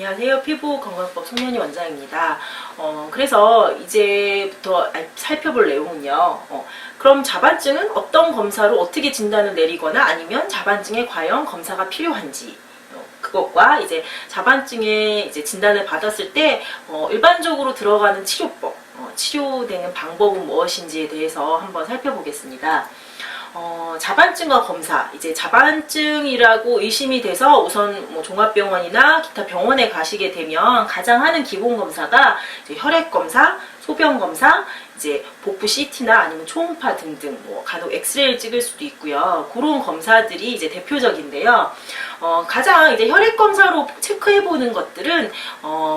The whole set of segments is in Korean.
안녕하세요. 피부건강법 송현희 원장입니다. 그래서 이제부터 살펴볼 내용은요. 그럼 자반증은 어떤 검사로 어떻게 진단을 내리거나 아니면 자반증에 과연 검사가 필요한지 그것과 이제 자반증의 이제 진단을 받았을 때 일반적으로 들어가는 치료법, 치료되는 방법은 무엇인지에 대해서 한번 살펴보겠습니다. 자반증과 검사, 이제 자반증이라고 의심이 돼서 우선 뭐 종합병원이나 기타 병원에 가시게 되면 가장 하는 기본 검사가 이제 혈액 검사, 소변 검사, 이제 복부 CT나 아니면 초음파 등등, 뭐 간혹 엑스레이를 찍을 수도 있고요. 그런 검사들이 이제 대표적인데요. 가장 이제 혈액 검사로 체크해 보는 것들은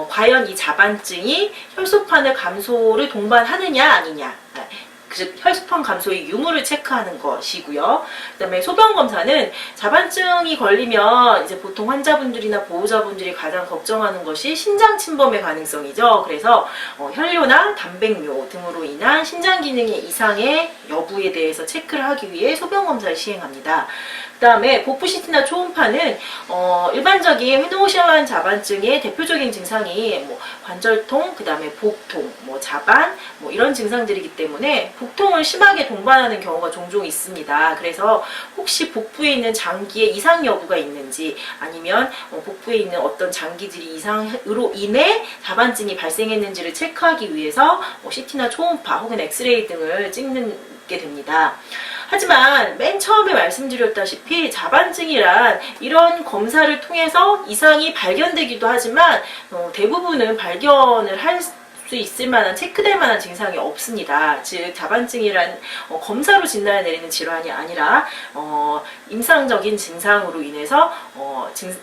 과연 이 자반증이 혈소판의 감소를 동반하느냐 아니냐. 즉 혈소판 감소의 유무를 체크하는 것이고요. 그다음에 소변 검사는 자반증이 걸리면 이제 보통 환자분들이나 보호자분들이 가장 걱정하는 것이 신장 침범의 가능성이죠. 그래서 혈뇨나 단백뇨 등으로 인한 신장 기능의 이상의 여부에 대해서 체크를 하기 위해 소변 검사를 시행합니다. 그다음에 복부 CT나 초음파는 일반적인 회노실란 자반증의 대표적인 증상이 뭐 관절통, 그다음에 복통, 뭐 자반, 뭐 이런 증상들이기 때문에 복통을 심하게 동반하는 경우가 종종 있습니다. 그래서 혹시 복부에 있는 장기에 이상 여부가 있는지 아니면 복부에 있는 어떤 장기들이 이상으로 인해 자반증이 발생했는지를 체크하기 위해서 CT나 초음파 혹은 엑스레이 등을 찍게 됩니다. 하지만 맨 처음에 말씀드렸다시피 자반증이란 이런 검사를 통해서 이상이 발견되기도 하지만 대부분은 발견을 할 수 있을 만한 체크될 만한 증상이 없습니다. 즉 자반증이란 검사로 진단을 내리는 질환이 아니라 임상적인 증상으로 인해서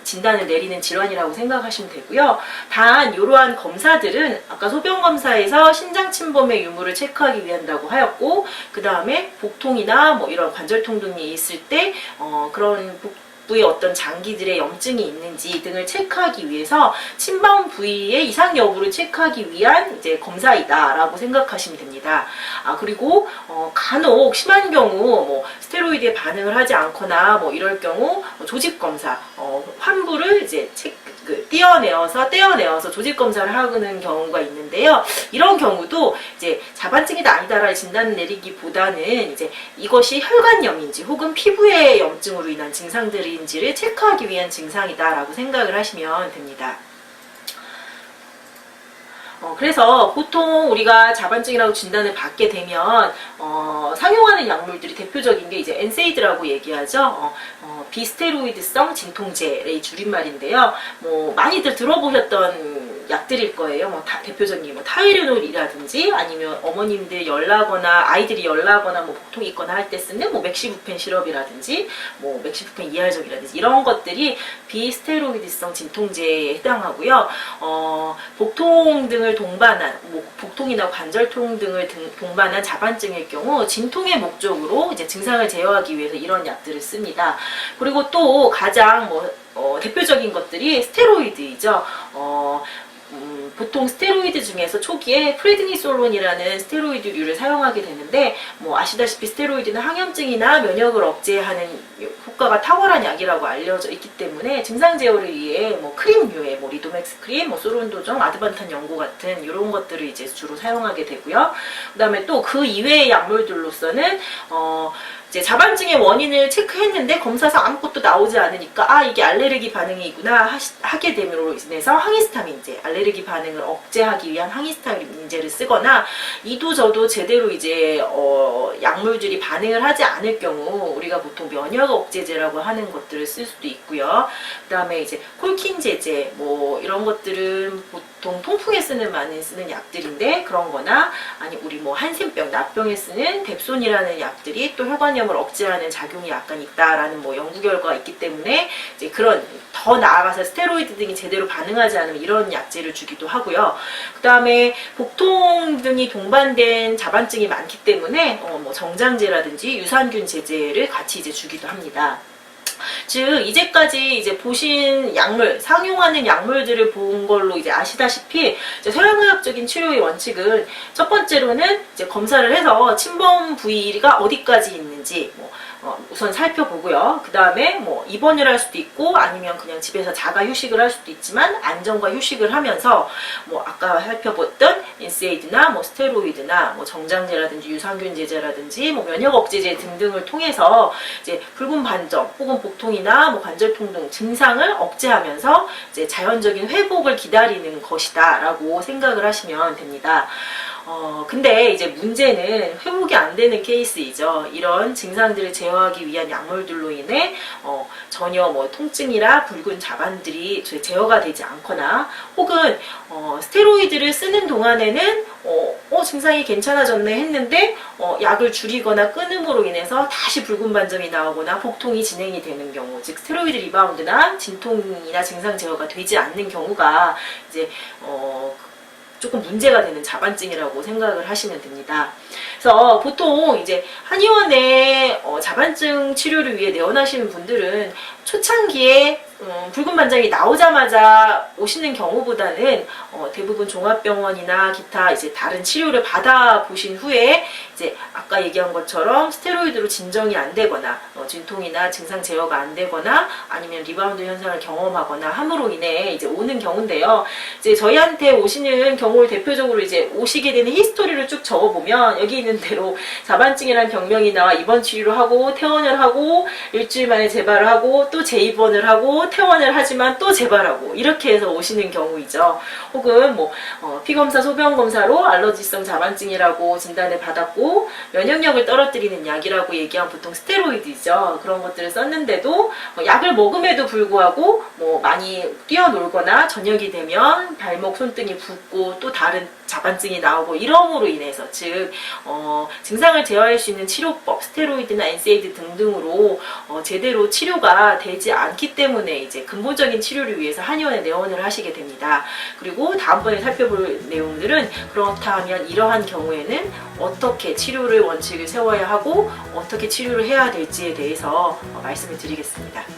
진단을 내리는 질환이라고 생각하시면 되고요. 단 이러한 검사들은 아까 소변 검사에서 신장 침범의 유무를 체크하기 위한다고 하였고, 그 다음에 복통이나 뭐 이런 관절통 등이 있을 때 그런 부위에 어떤 장기들의 염증이 있는지 등을 체크하기 위해서 침범 부위의 이상 여부를 체크하기 위한 이제 검사이다라고 생각하시면 됩니다. 그리고 간혹 심한 경우 뭐 스테로이드에 반응을 하지 않거나 뭐 이럴 경우 조직 검사, 환부를 이제 떼어내어서 조직 검사를 하는 경우가 있는데요. 이런 경우도 이제 자반증이다 아니다라는 진단을 내리기보다는 이제 이것이 혈관염인지 혹은 피부의 염증으로 인한 증상들인지를 체크하기 위한 증상이다라고 생각을 하시면 됩니다. 그래서 보통 우리가 자반증이라고 진단을 받게 되면 상용하는 약물들이 대표적인 게 이제 엔세이드라고 얘기하죠. 비스테로이드성 진통제의 줄임말인데요. 뭐 많이들 들어보셨던 약들일 거예요. 뭐 대표적인 뭐 타이레놀이라든지 아니면 어머님들 열나거나 아이들이 열나거나 뭐 복통이 있거나 할 때 쓰는 뭐 맥시부펜 시럽이라든지 뭐 맥시부펜 이하적이라든지 이런 것들이 비스테로이드성 진통제에 해당하고요. 복통 등을 동반한 뭐 복통이나 관절통 등을 동반한 자반증일 경우 진통의 목적으로 이제 증상을 제어하기 위해서 이런 약들을 씁니다. 그리고 또 가장 대표적인 것들이 스테로이드이죠. 보통 스테로이드 중에서 초기에 프레드니솔론이라는 스테로이드류를 사용하게 되는데 뭐 아시다시피 스테로이드는 항염증이나 면역을 억제하는 효과가 탁월한 약이라고 알려져 있기 때문에 증상 제어를 위해 뭐 크림류의 뭐 리도맥스 크림, 뭐 소론도정, 아드반탄 연고 같은 이런 것들을 이제 주로 사용하게 되고요. 그다음에 또 그 이외의 약물들로서는 이제 자반증의 원인을 체크했는데 검사상 아무것도 나오지 않으니까 이게 알레르기 반응이구나 하게 됨으로 인해서 항히스타민제, 알레르기 반응을 억제하기 위한 항히스타민제를 쓰거나 이도 저도 제대로 이제 약물들이 반응을 하지 않을 경우 우리가 보통 면역 억제제라고 하는 것들을 쓸 수도 있고요. 그다음에 이제 콜킨제제 뭐 이런 것들은 보통 통풍에 많이 쓰는 약들인데 그런 거나 아니 우리 뭐 한센병, 납병에 쓰는 뎁손이라는 약들이 또 혈관염을 억제하는 작용이 약간 있다라는 뭐 연구 결과가 있기 때문에 이제 그런 더 나아가서 스테로이드 등이 제대로 반응하지 않으면 이런 약제를 주기도 하고요. 그다음에 복통 등이 동반된 자반증이 많기 때문에 뭐 정장제라든지 유산균 제제를 같이 이제 주기도 합니다. 즉 이제까지 이제 보신 약물, 상용하는 약물들을 본 걸로 이제 아시다시피 이제 서양의학적인 치료의 원칙은 첫 번째로는 이제 검사를 해서 침범 부위가 어디까지 있는지, 뭐 우선 살펴보고요. 그 다음에 뭐 입원을 할 수도 있고 아니면 그냥 집에서 자가 휴식을 할 수도 있지만 안정과 휴식을 하면서 뭐 아까 살펴봤던 NSAID나 뭐 스테로이드나 뭐 정장제라든지 유산균제제라든지 뭐 면역 억제제 등등을 통해서 이제 붉은 반점 혹은 복통이나 뭐 관절통 등 증상을 억제하면서 이제 자연적인 회복을 기다리는 것이다라고 생각을 하시면 됩니다. 근데 이제 문제는 회복이 안 되는 케이스이죠. 이런 증상들을 제어하기 위한 약물들로 인해 전혀 뭐 통증이나 붉은 자반들이 제어가 되지 않거나 혹은 스테로이드를 쓰는 동안에는 증상이 괜찮아졌네 했는데 약을 줄이거나 끊음으로 인해서 다시 붉은 반점이 나오거나 복통이 진행이 되는 경우, 즉 스테로이드 리바운드나 진통이나 증상 제어가 되지 않는 경우가 이제 조금 문제가 되는 자반증이라고 생각을 하시면 됩니다. 그래서 보통 이제 한의원에 자반증 치료를 위해 내원하시는 분들은 초창기에 붉은 반점이 나오자마자 오시는 경우보다는 대부분 종합병원이나 기타 이제 다른 치료를 받아보신 후에 이제 아까 얘기한 것처럼 스테로이드로 진정이 안 되거나 진통이나 증상 제어가 안 되거나 아니면 리바운드 현상을 경험하거나 함으로 인해 이제 오는 경우인데요. 이제 저희한테 오시는 경우를 대표적으로 이제 오시게 되는 히스토리를 쭉 적어보면 여기 있는 대로 자반증이라는 병명이 나와 입원 치료를 하고 퇴원을 하고 일주일 만에 재발을 하고 또 재입원을 하고 퇴원을 하지만 또 재발하고 이렇게 해서 오시는 경우이죠. 혹은 뭐 피검사, 소변검사로 알러지성 자반증이라고 진단을 받았고 면역력을 떨어뜨리는 약이라고 얘기하면 보통 스테로이드죠. 그런 것들을 썼는데도 약을 먹음에도 불구하고 뭐 많이 뛰어놀거나 저녁이 되면 발목 손등이 붓고 또 다른 자반증이 나오고 이러므로 인해서 즉 증상을 제어할 수 있는 치료법 스테로이드나 NSAID 등등으로 제대로 치료가 되지 않기 때문에 이제 근본적인 치료를 위해서 한의원에 내원을 하시게 됩니다. 그리고 다음번에 살펴볼 내용들은 그렇다 하면 이러한 경우에는 어떻게 치료를 원칙을 세워야 하고 어떻게 치료를 해야 될지에 대해서 말씀을 드리겠습니다.